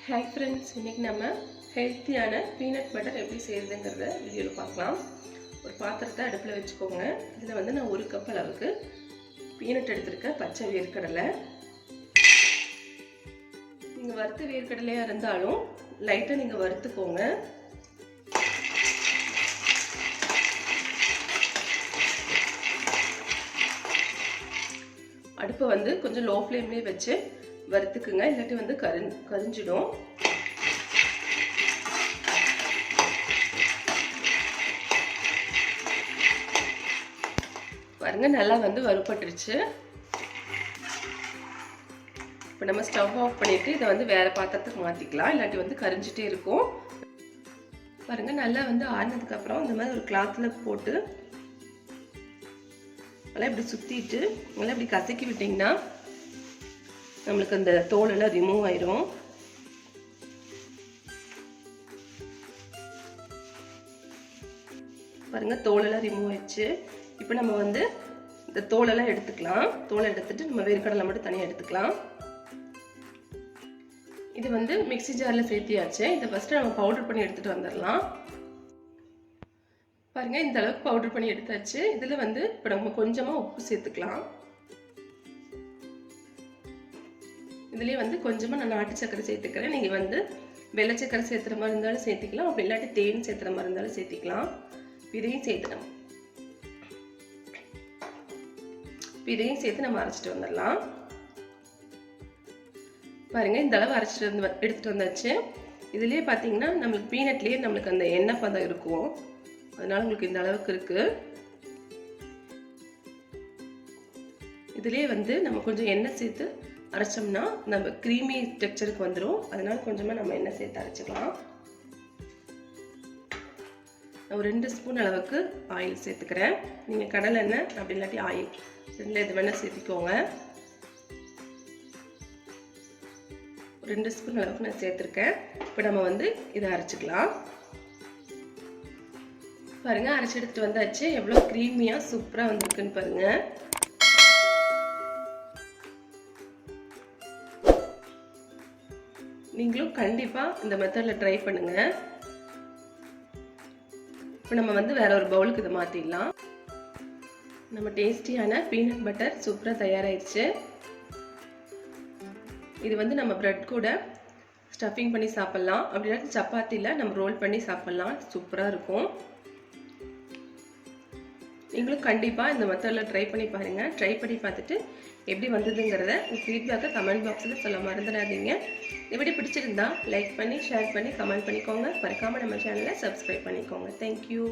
Hi friends, இன்னைக்கு நம்ம ஹெல்த்தியான பீனட் பட்டர் எப்படி செய்யறதுங்கறத வீடியோல பார்க்கலாம். ஒரு பாத்திரத்தை அடுப்புல வெச்சுக்கோங்க. இதுல வந்து நான் 1 கப் அளவுக்கு பீனட் எடுத்துர்க்கேன், பச்சை வேர்க்கடலை. நீங்க வறுத்த வேர்க்கடலையா இருந்தாலும் லைட்டா நீங்க வறுத்துக்கோங்க. அடுப்பை வந்து கொஞ்சம் லோ ஃப்ளேம்லயே வச்சு வறுத்துக்குங்க, இல்லாட்டி வந்து கரிஞ்சிடும். பாருங்க, நல்லா வந்து வறுபட்டுருச்சு. இப்போ நம்ம ஸ்டவ் ஆஃப் பண்ணிட்டு இதை வந்து வேற பாத்திரத்துக்கு மாத்திக்கலாம், இல்லாட்டி வந்து கரிஞ்சிட்டே இருக்கும். பாருங்க, நல்லா வந்து ஆறினதுக்கு அப்புறம் இந்த மாதிரி ஒரு கிளாத்ல போட்டு நல்லா இப்படி சுத்திட்டு நல்லா இப்படி கசக்கி விட்டீங்கன்னா நம்மளுக்கு அந்த தோல் எல்லாம் ரிமூவ் ஆயிரும். பாருங்க, தோல் எல்லாம் ரிமூவ் ஆயிடுச்சு. இப்போ நம்ம வந்து இந்த தோல் எல்லாம் எடுத்துக்கலாம். தோலை எடுத்துட்டு நம்ம வேர்க்கடலை மட்டும் தனியாக எடுத்துக்கலாம். இது வந்து மிக்ஸி ஜார்ல சேர்த்தியாச்சு. இதை ஃபர்ஸ்ட் நம்ம பவுடர் பண்ணி எடுத்துட்டு வந்துடலாம். பாருங்க, இந்த அளவுக்கு பவுடர் பண்ணி எடுத்தாச்சு. இதுல வந்து இப்போ நம்ம கொஞ்சமா உப்பு சேர்த்துக்கலாம். இதுலேயே வந்து கொஞ்சமாக நான் நாட்டு சக்கரை சேர்த்துக்கிறேன். நீங்கள் வந்து வெள்ளை சக்கரை சேர்த்துற மாதிரி இருந்தாலும் சேர்த்திக்கலாம், அப்படி இல்லாட்டி தேன் சேர்த்துற மாதிரி இருந்தாலும் சேர்த்திக்கலாம். இதையும் சேர்த்துக்கலாம். இதையும் சேர்த்து நம்ம அரைச்சிட்டு வந்துடலாம். பாருங்க, இந்த அளவு அரைச்சிட்டு எடுத்துட்டு வந்தாச்சு. இதுலேயே பார்த்தீங்கன்னா நம்மளுக்கு பீனட்லேயே நம்மளுக்கு அந்த எண்ணெய் பதம் இருக்கும், அதனால உங்களுக்கு இந்த அளவுக்கு இருக்கு. இதுலேயே வந்து நம்ம கொஞ்சம் எண்ணெய் சேர்த்து அரைச்சோம்னா நம்ம க்ரீமி டெக்ஸ்சருக்கு வந்துடும். அதனால கொஞ்சமாக நம்ம எண்ணெய் சேர்த்து அரைச்சிக்கலாம். நான் ஒரு 2 ஸ்பூன் அளவுக்கு ஆயில் சேர்த்துக்கிறேன். நீங்கள் கடலை எண்ணெய் அப்படி இல்லாட்டி ஆயில் ரெண்டில் எது வேணால் சேர்த்துக்கோங்க. 2 ஸ்பூன் அளவுக்கு நான் சேர்த்துருக்கேன். இப்போ நம்ம வந்து இதை அரைச்சிக்கலாம். பாருங்கள், அரைச்சி எடுத்துட்டு வந்தாச்சு. எவ்வளோ க்ரீமியாக சூப்பராக வந்திருக்குன்னு பாருங்கள். நீங்களும் கண்டிப்பாக இந்த மெத்தடில் ட்ரை பண்ணுங்க. இப்போ நம்ம வந்து வேற ஒரு பவுலுக்கு இதை மாற்றிடலாம். நம்ம டேஸ்டியான பீனட் பட்டர் சூப்பராக தயாராகிடுச்சு. இது வந்து நம்ம பிரெட் கூட ஸ்டஃபிங் பண்ணி சாப்பிட்லாம், அப்படி இல்லாட்டி சப்பாத்தியில் நம்ம ரோல் பண்ணி சாப்பிட்லாம். சூப்பராக இருக்கும். நீங்களும் கண்டிப்பாக இந்த மெத்தடில் ட்ரை பண்ணி பாருங்கள். ட்ரை பண்ணி பார்த்துட்டு எப்படி வந்ததுங்கிறத ஃபீட்பேக்கை கமெண்ட் பாக்ஸில் சொல்ல மறந்துடாதீங்க. இந்த வீடியோ பிடிச்சிருந்தா லைக் பண்ணி ஷேர் பண்ணி கமெண்ட் பண்ணிக்கோங்க. மறக்காமல் நம்ம சேனலை சப்ஸ்கிரைப் பண்ணிக்கோங்க. தேங்க்யூ.